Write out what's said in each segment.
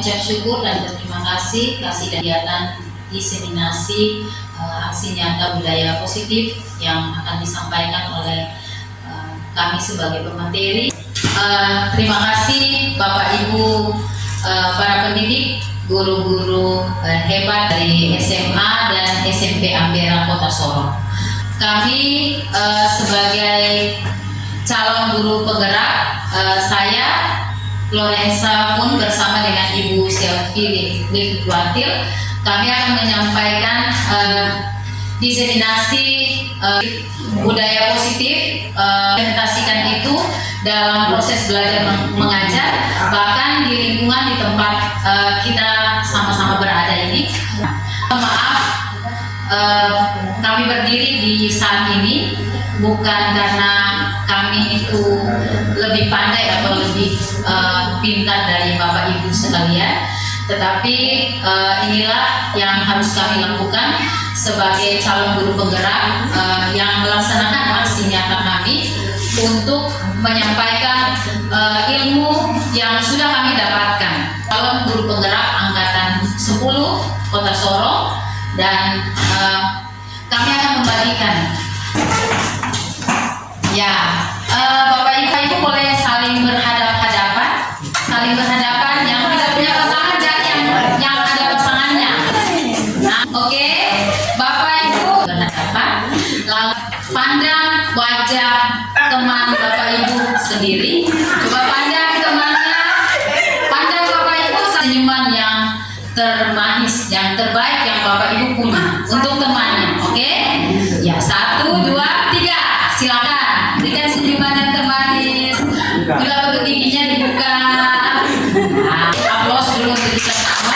mengucap syukur dan berterima kasih kegiatan diseminasi aksi nyata budaya positif yang akan disampaikan oleh kami sebagai pemateri. Terima kasih Bapak Ibu para pendidik, guru-guru hebat dari SMA dan SMP Ampera Kota Sorong. Kami sebagai calon guru penggerak, saya Lorenza pun bersama dengan Ibu Selvi Livatil, kami akan menyampaikan diseminasi budaya positif, implementasikan itu dalam proses belajar mengajar, bahkan di lingkungan di tempat kita sama-sama berada ini. Maaf, kami berdiri di saat ini bukan karena kami itu lebih pandai atau lebih pintar dari Bapak Ibu sekalian, tetapi inilah yang harus kami lakukan sebagai calon guru penggerak yang melaksanakan aksi nyata kami untuk menyampaikan ilmu yang sudah kami dapatkan. Calon guru penggerak angkatan 10 Kota Sorong, dan kami akan membagikan. Ya, Bapak Ibu boleh saling berhadapan yang tidak punya pasangan dan yang ada pasangannya. Nah, oke, Bapak Ibu berhadapan, lalu pandang wajah teman Bapak Ibu sendiri. Coba pandang temannya, pandang Bapak Ibu senyuman yang termanis, yang terbaik yang Bapak Ibu punya untuk temannya. Oke? Ya, 1, 2, 3, silakan. Berikan senyuman yang termanis. Bila bentuk giginya dibuka. Nah, aplaus dulu untuk kita sama.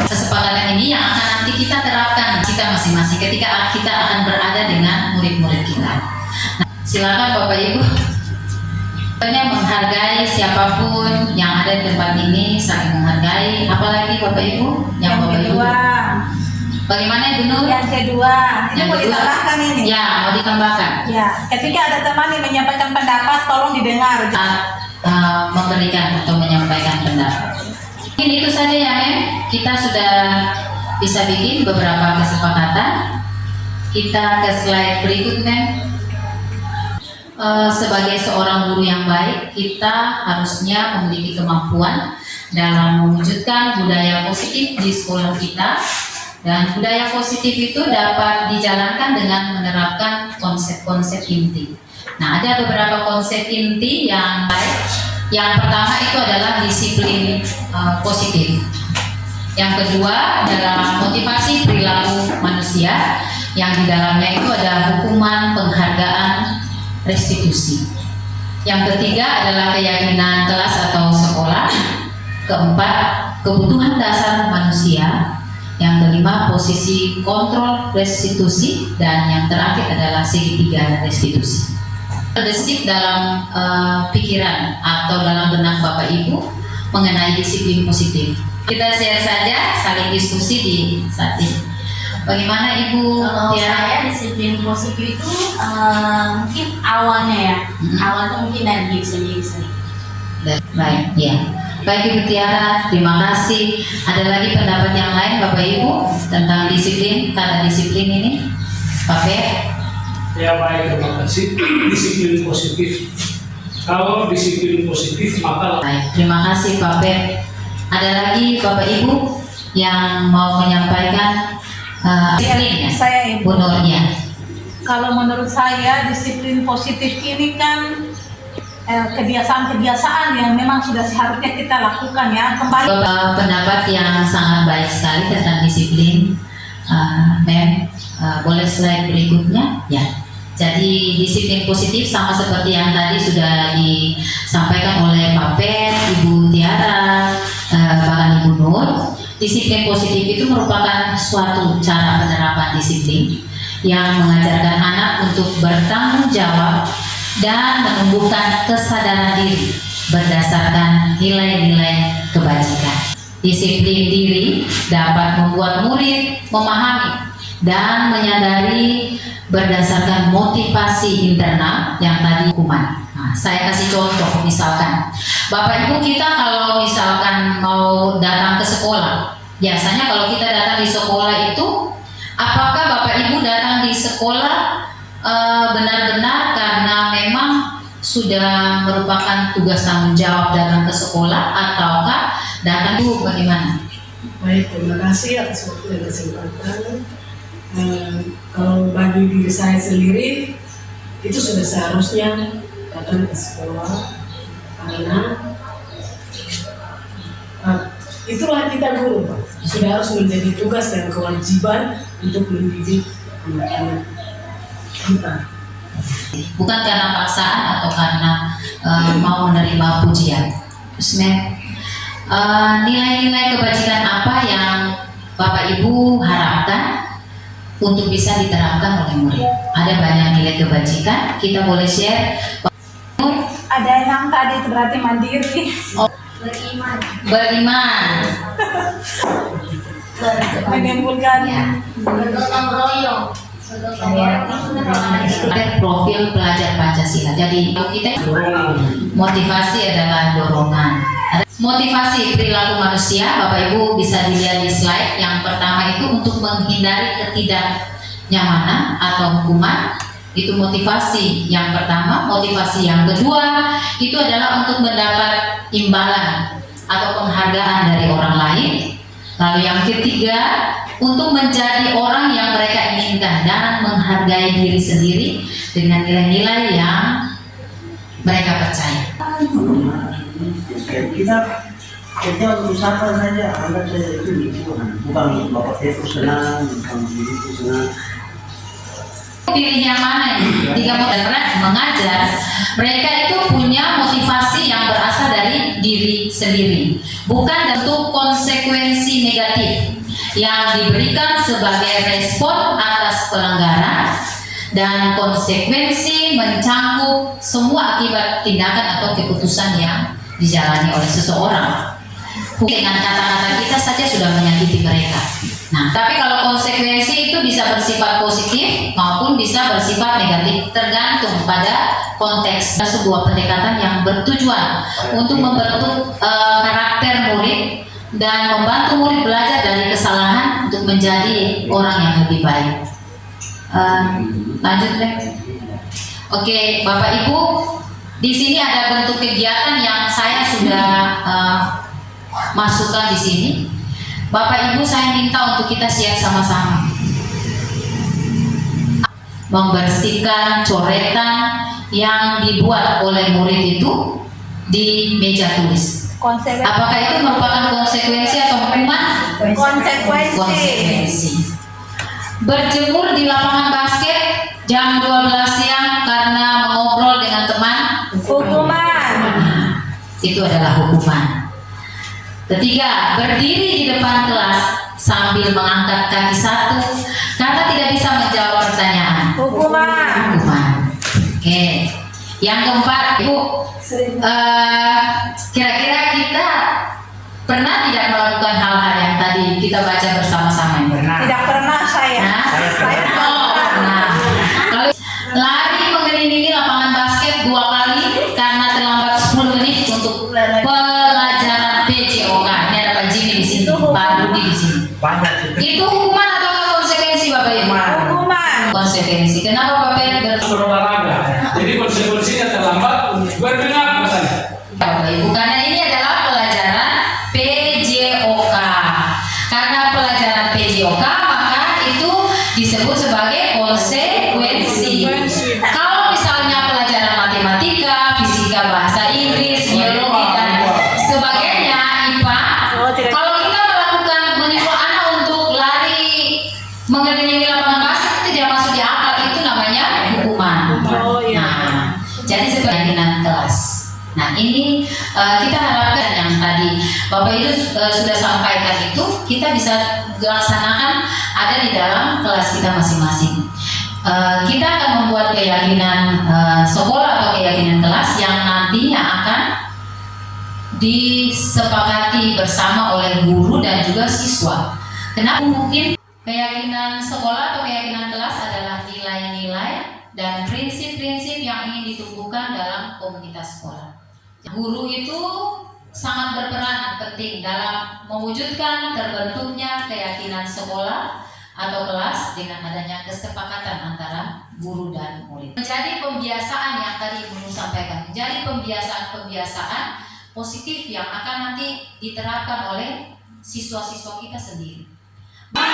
Kesepakatan ini yang akan nanti kita terapkan kita masing-masing ketika kita akan berada dengan murid-murid kita. Nah, silakan Bapak Ibu. Menghargai siapapun yang ada di tempat ini, saling menghargai. Apalagi Bapak Ibu, yang Bapak Ibu. Bagaimana Ibu Nur? Yang kedua, ini mau ditambahkan ini. Ya, mau ditambahkan. Ya, ketika ada teman yang menyampaikan pendapat, tolong didengar. Memberikan atau menyampaikan pendapat. Mungkin itu saja ya, Mem. Kita sudah bisa bikin beberapa kesepakatan. Kita ke slide berikut, Mem. Sebagai seorang guru yang baik, kita harusnya memiliki kemampuan dalam mewujudkan budaya positif di sekolah kita. Dan budaya positif itu dapat dijalankan dengan menerapkan konsep-konsep inti. Nah, ada beberapa konsep inti yang baik. Yang pertama itu adalah disiplin positif. Yang kedua adalah motivasi perilaku manusia, yang di dalamnya itu ada hukuman, penghargaan, restitusi. Yang ketiga adalah keyakinan kelas atau sekolah. Keempat, kebutuhan dasar manusia. Yang kelima, posisi kontrol restitusi, dan yang terakhir adalah segitiga restitusi. Terbesit dalam pikiran atau dalam benak Bapak Ibu mengenai disiplin positif. Kita share saja, saling diskusi di saat ini. Bagaimana Ibu? Kalau saya disiplin positif itu mungkin awalnya ya, awalnya mungkin dari diri sendiri. Baik, ya. Baik Ibu Tiara, terima kasih. Ada lagi pendapat yang lain Bapak Ibu tentang disiplin, kata disiplin ini? Pak Fer? Ya baik, terima kasih. Disiplin positif. Kalau disiplin positif maka baik, terima kasih Pak Fer. Ada lagi Bapak Ibu yang mau menyampaikan disiplinnya? Saya Ibu. Bu Nurnya. Kalau menurut saya disiplin positif ini kan kebiasaan-kebiasaan yang memang sudah seharusnya kita lakukan ya. Kembali pendapat yang sangat baik sekali tentang disiplin, Mem. Boleh slide berikutnya ya. Jadi disiplin positif sama seperti yang tadi sudah disampaikan oleh Pak Per, Ibu Tiara, bahkan Ibu Nur. Disiplin positif itu merupakan suatu cara penerapan disiplin yang mengajarkan anak untuk bertanggung jawab dan menumbuhkan kesadaran diri berdasarkan nilai-nilai kebajikan. Disiplin diri dapat membuat murid memahami dan menyadari berdasarkan motivasi internal yang tadi hukuman. Nah, saya kasih contoh, misalkan Bapak Ibu kita kalau misalkan mau datang ke sekolah, biasanya kalau kita datang di sekolah itu, apakah Bapak Ibu datang di sekolah benar-benar karena memang sudah merupakan tugas tanggung jawab datang ke sekolah, ataukah datang itu bagaimana? Baik, terima kasih atas waktu dan kesempatan. Kalau bagi diri saya sendiri, itu sudah seharusnya datang ke sekolah karena itulah kita guru, Pak. Sudah harus menjadi tugas dan kewajiban untuk mendidik anak-anak kita. Bukan karena paksaan atau karena mau menerima pujian. Terus nilai-nilai kebajikan apa yang Bapak Ibu harapkan untuk bisa diterapkan oleh murid? Ada banyak nilai kebajikan, kita boleh share. Ada yang tadi itu berarti mandiri. Beriman, Menimbulkan Bergotong royong. ada profil pelajar Pancasila. Jadi kita motivasi adalah dorongan. Ada motivasi perilaku manusia, Bapak Ibu bisa dilihat di slide. Yang pertama itu untuk menghindari ketidaknyamanan atau hukuman. Itu motivasi yang pertama. Motivasi yang kedua itu adalah untuk mendapat imbalan atau penghargaan dari orang lain. Lalu yang ketiga, untuk menjadi orang yang mereka inginkan dan menghargai diri sendiri dengan nilai-nilai yang mereka percaya. Kita berusaha saja, anggap saja itu lingkungan, bukan Bapak itu senang, bukan itu senang. Pilih yang mana nih? Tiga model mengajar, mereka itu punya motivasi yang berasal dari diri sendiri, bukan bentuk konsekuensi negatif yang diberikan sebagai respon atas pelanggaran, dan konsekuensi mencangkup semua akibat tindakan atau keputusan yang dijalani oleh seseorang. Dengan kata-kata kita saja sudah menyakiti mereka. Nah, tapi kalau konsekuensi itu bisa bersifat positif maupun bisa bersifat negatif, tergantung pada konteks. Sebuah pendekatan yang bertujuan untuk membentuk karakter murid dan membantu murid belajar dari kesalahan untuk menjadi orang yang lebih baik. Lanjut deh. Oke, Bapak Ibu, di sini ada bentuk kegiatan yang saya sudah masukkan di sini. Bapak Ibu, saya minta untuk kita siap sama-sama membersihkan coretan yang dibuat oleh murid itu di meja tulis. Apakah itu merupakan konsekuensi atau hukuman? Konsekuensi. Berjemur di lapangan basket jam 12 siang karena mengobrol dengan teman, hukuman. Itu adalah hukuman. Ketiga, berdiri di depan kelas sambil mengangkat kaki satu karena tidak bisa menjawab pertanyaan, Hukuman. Oke. Yang keempat, Ibu, kira-kira kita pernah tidak melakukan hal-hal yang tadi kita baca bersama-sama? Tidak pernah saya. Nah, kalau lari mengelilingi lapangan basket 2 kali karena terlambat 10 menit untuk pelajaran PJOK. Ini ada Pak Jimmy di sini, Pak Rudi di sini. Itu hukuman atau konsekuensi, Bapak Ibu? Hukuman. Konsekuensi. Kenapa Bapak Ibu? Berolahraga. Jadi konsekuensinya terlambat berdengar misalnya. Bapak Ibu, karena ini adalah pelajaran PJOK. Karena pelajaran PJOK, maka itu disebut sebagai konsekuensi. Kalau misalnya pelajaran matematika, fisika, bahasa Inggris, biologi dan sebagainya, IPA, kalau kita melakukan menyuruh anak untuk lari mengelilingi lapangan basket itu tidak masuk di akal, itu namanya hukuman. Nah, jadi sebagai kelas. Nah, ini kita harapkan yang tadi Bapak Ibu sudah sampaikan itu kita bisa laksanakan ada di dalam kelas kita masing-masing. Kita akan membuat keyakinan sekolah atau keyakinan kelas yang nantinya akan disepakati bersama oleh guru dan juga siswa. Kenapa mungkin Keyakinan sekolah atau keyakinan kelas adalah nilai-nilai dan prinsip-prinsip yang ingin ditumbuhkan dalam komunitas sekolah. Guru itu sangat berperan penting dalam mewujudkan terbentuknya keyakinan sekolah atau kelas dengan adanya kesepakatan antara guru dan murid. Menjadi pembiasaan yang tadi Ibu sampaikan, menjadi pembiasaan positif yang akan nanti diterapkan oleh siswa-siswa kita sendiri. Terima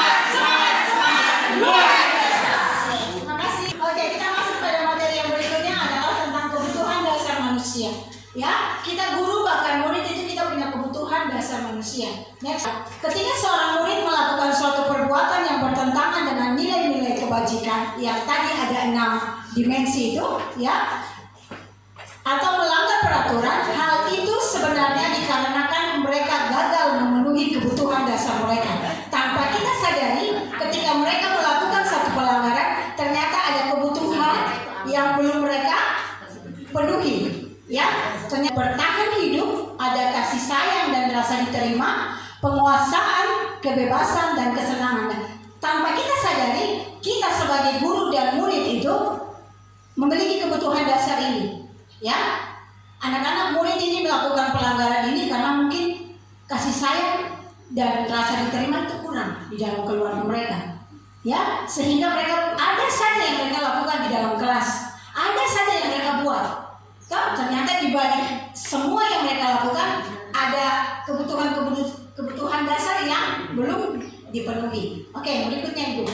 kasih. Oke, kita masuk pada materi yang berikutnya adalah tentang kebutuhan dasar manusia. Ya, kita guru bahkan murid itu kita punya kebutuhan dasar manusia. Next. Ketika seorang murid melakukan suatu perbuatan yang bertentangan dengan nilai-nilai kebajikan yang tadi ada 6 dimensi itu, ya, atau melanggar peraturan, hal itu sebenarnya dikarenakan mereka gagal memenuhi kebutuhan dasar mereka. Tanpa kita sadari, ketika mereka melakukan satu pelanggaran, ternyata ada kebutuhan yang belum mereka penuhi. Ya, ternyata bertahan hidup, ada kasih sayang dan rasa diterima, penguasaan, kebebasan dan kesenangan. Tanpa kita sadari, kita sebagai guru dan murid itu memiliki kebutuhan dasar ini. Ya, anak-anak murid ini melakukan pelanggaran ini karena mungkin kasih sayang dan rasa diterima itu kurang di dalam keluarga mereka. Ya, sehingga mereka ada saja yang mereka lakukan di dalam kelas, ada saja yang mereka buat. Ternyata di balik semua yang mereka lakukan ada kebutuhan dasar yang belum dipenuhi. Oke, berikutnya Ibu.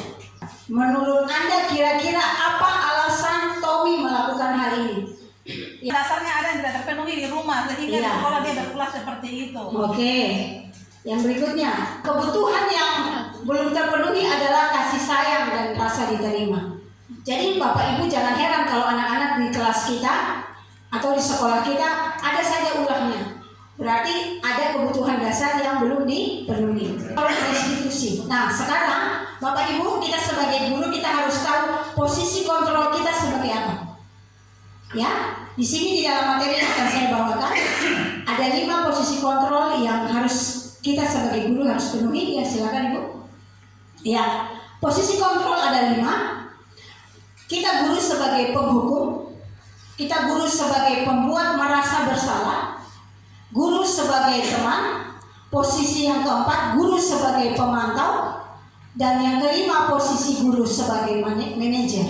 Menurut Anda kira-kira apa alasan Tommy melakukan hal ini? Dasarnya ada yang tidak terpenuhi di rumah sehingga di sekolah dia berkelas seperti itu. Oke. Yang berikutnya, kebutuhan yang belum terpenuhi adalah kasih sayang dan rasa diterima. Jadi Bapak Ibu jangan heran kalau anak-anak di kelas kita atau di sekolah kita ada saja ulahnya. Berarti ada kebutuhan dasar yang belum dipenuhi oleh institusi. Nah, sekarang Bapak Ibu, kita sebagai guru kita harus tahu posisi kontrol kita sebagai apa. Ya, di sini di dalam materi yang akan saya bawakan ada 5 posisi kontrol yang harus kita sebagai guru harus penuhi. Ya, silakan Ibu. Ya, posisi kontrol ada 5. Kita guru sebagai penghukum, kita guru sebagai pembuat merasa bersalah, guru sebagai teman, posisi yang keempat guru sebagai pemantau, dan yang kelima posisi guru sebagai manajer.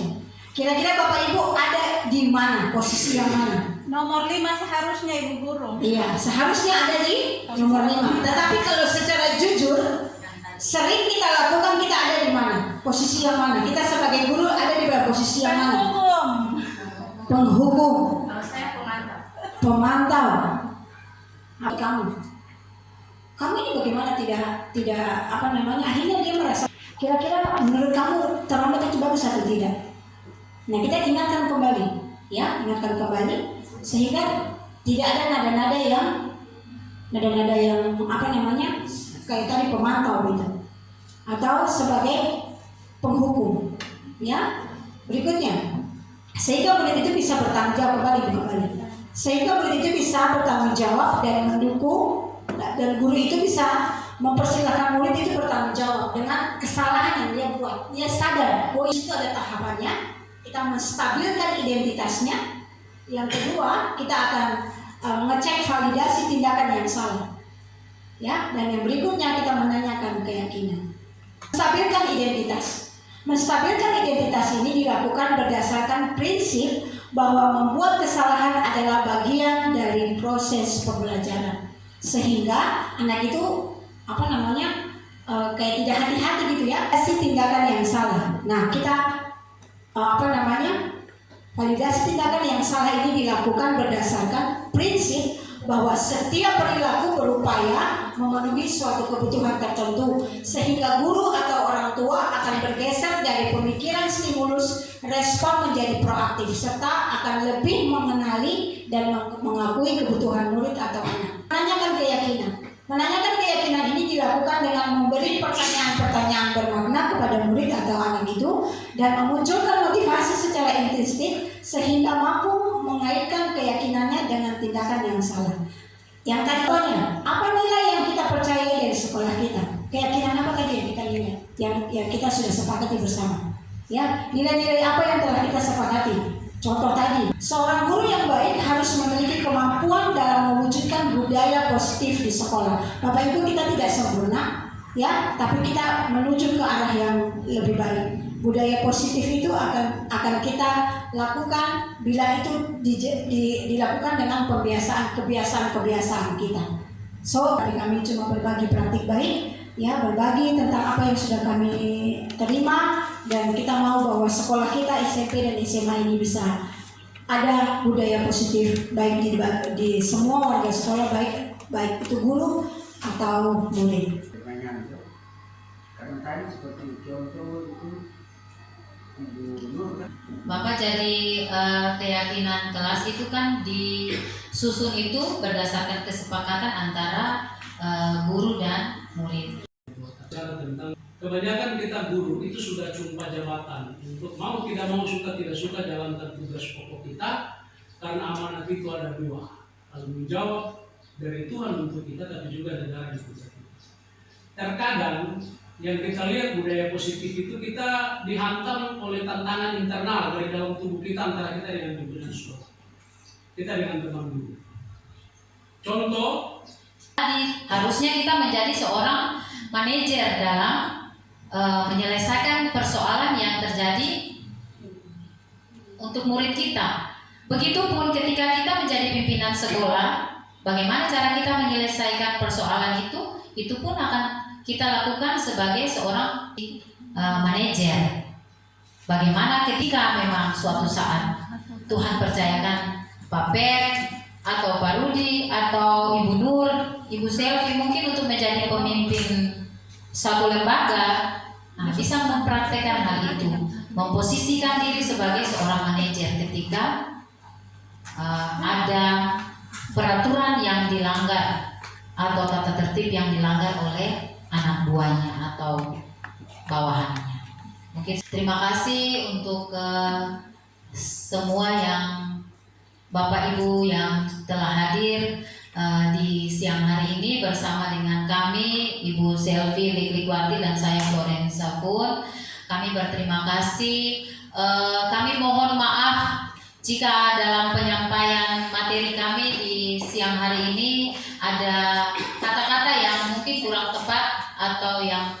Kira-kira Bapak Ibu ada di mana, posisi yang mana? Nomor 5 seharusnya Ibu Guru. Iya, seharusnya ada di nomor 5. Tetapi kalau secara jujur, sering kita lakukan kita ada di mana? Posisi yang mana? Kita sebagai guru ada di posisi yang mana? Penghukum. Kalau saya Pemantau. Kamu ini bagaimana tidak apa namanya? Akhirnya dia merasa kira-kira menurut kamu terlambat itu bagus atau tidak? Nah, kita ingatkan kembali, ya, ingatkan kembali sehingga tidak ada nada-nada yang apa namanya? Kayak tadi pemantau gitu. Atau sebagai penghukum, ya. Berikutnya, sehingga murid itu bisa bertanggung jawab kembali. Sehingga murid itu bisa bertanggung jawab dan mendukung, dan guru itu bisa mempersilahkan murid itu bertanggung jawab dengan kesalahan yang dia buat. Dia sadar bahwa itu ada tahapannya. Kita menstabilkan identitasnya. Yang kedua, kita akan ngecek validasi tindakan yang salah. Ya, dan yang berikutnya kita menanyakan keyakinan. Menstabilkan identitas. Menstabilkan identitas ini dilakukan berdasarkan prinsip bahwa membuat kesalahan adalah bagian dari proses pembelajaran. Sehingga anak itu kayak tidak hati-hati gitu ya, kasih tindakan yang salah. Nah, kita validasi tindakan yang salah ini dilakukan berdasarkan prinsip bahwa setiap perilaku berupaya memenuhi suatu kebutuhan tertentu, sehingga guru atau orang tua akan bergeser dari pemikiran stimulus respon menjadi proaktif, serta akan lebih mengenali dan mengakui kebutuhan murid atau anak. Menanyakan keyakinan ini dilakukan dengan memberi pertanyaan-pertanyaan bermakna kepada murid atau anak itu dan memunculkan motivasi secara intrinsik sehingga mampu mengaitkan keyakinannya dengan tindakan yang salah. Yang tadinya, apa nilai yang kita percaya dari sekolah kita? Keyakinan apa tadi yang kita lihat? yang kita sudah sepakati bersama. Ya, nilai-nilai apa yang telah kita sepakati? Contoh tadi, seorang guru yang baik harus memiliki kemampuan dalam mewujudkan budaya positif di sekolah. Bapak Ibu, kita tidak sempurna, ya, tapi kita menuju ke arah yang lebih baik. Budaya positif itu akan kita lakukan bila itu dilakukan dengan kebiasaan kita. So, kami cuma berbagi praktik baik, ya, berbagi tentang apa yang sudah kami terima, dan kita mau bahwa sekolah kita SMP dan SMA ini bisa ada budaya positif baik di semua warga sekolah, baik itu guru atau murid. Pertanyaan itu, karena tadi seperti contoh itu Ibu Nur kan, Bapak, jadi keyakinan kelas itu kan disusun itu berdasarkan kesepakatan antara guru dan murid. Bicara tentang kebanyakan kita guru itu sudah cuma jabatan untuk mau tidak mau, suka tidak suka jalankan tugas pokok kita, karena amanat itu ada dua, tanggung jawab dari Tuhan untuk kita tapi juga negara di kita. Terkadang yang kita lihat budaya positif itu kita dihantam oleh tantangan internal dari dalam tubuh kita, antara kita dengan pimpinan sekolah, kita dengan teman guru. Contoh, Harusnya kita menjadi seorang manajer dalam menyelesaikan persoalan yang terjadi untuk murid kita. Begitupun ketika kita menjadi pimpinan sekolah, bagaimana cara kita menyelesaikan persoalan itu pun akan kita lakukan sebagai seorang manajer. Bagaimana ketika memang suatu saat Tuhan percayakan Pak Pet atau Pak Rudi atau Ibu Nur, Ibu Selvi mungkin untuk menjadi pemimpin satu lembaga, bisa mempraktekkan hal itu, memposisikan diri sebagai seorang manajer ketika ada peraturan yang dilanggar atau tata tertib yang dilanggar oleh anak buahnya atau bawahannya. Mungkin terima kasih untuk semua yang Bapak Ibu yang telah hadir di siang hari ini bersama dengan kami, Ibu Selvi Likwati dan saya Florensa Pun. Kami berterima kasih. Kami mohon maaf jika dalam penyampaian materi kami di siang hari ini ada kata-kata yang mungkin kurang tepat atau yang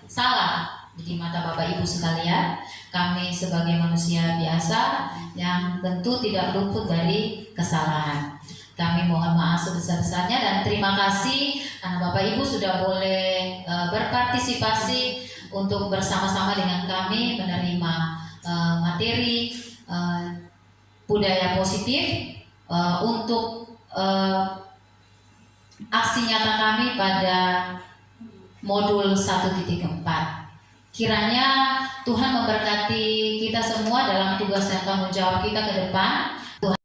salah di mata Bapak Ibu sekalian. Kami sebagai manusia biasa yang tentu tidak luput dari kesalahan. Kami mohon maaf sebesar-besarnya dan terima kasih karena Bapak Ibu sudah boleh berpartisipasi untuk bersama-sama dengan kami menerima materi budaya positif untuk aksi nyata kami pada modul 1.4. Kiranya Tuhan memberkati kita semua dalam tugas dan tanggung jawab kita ke depan.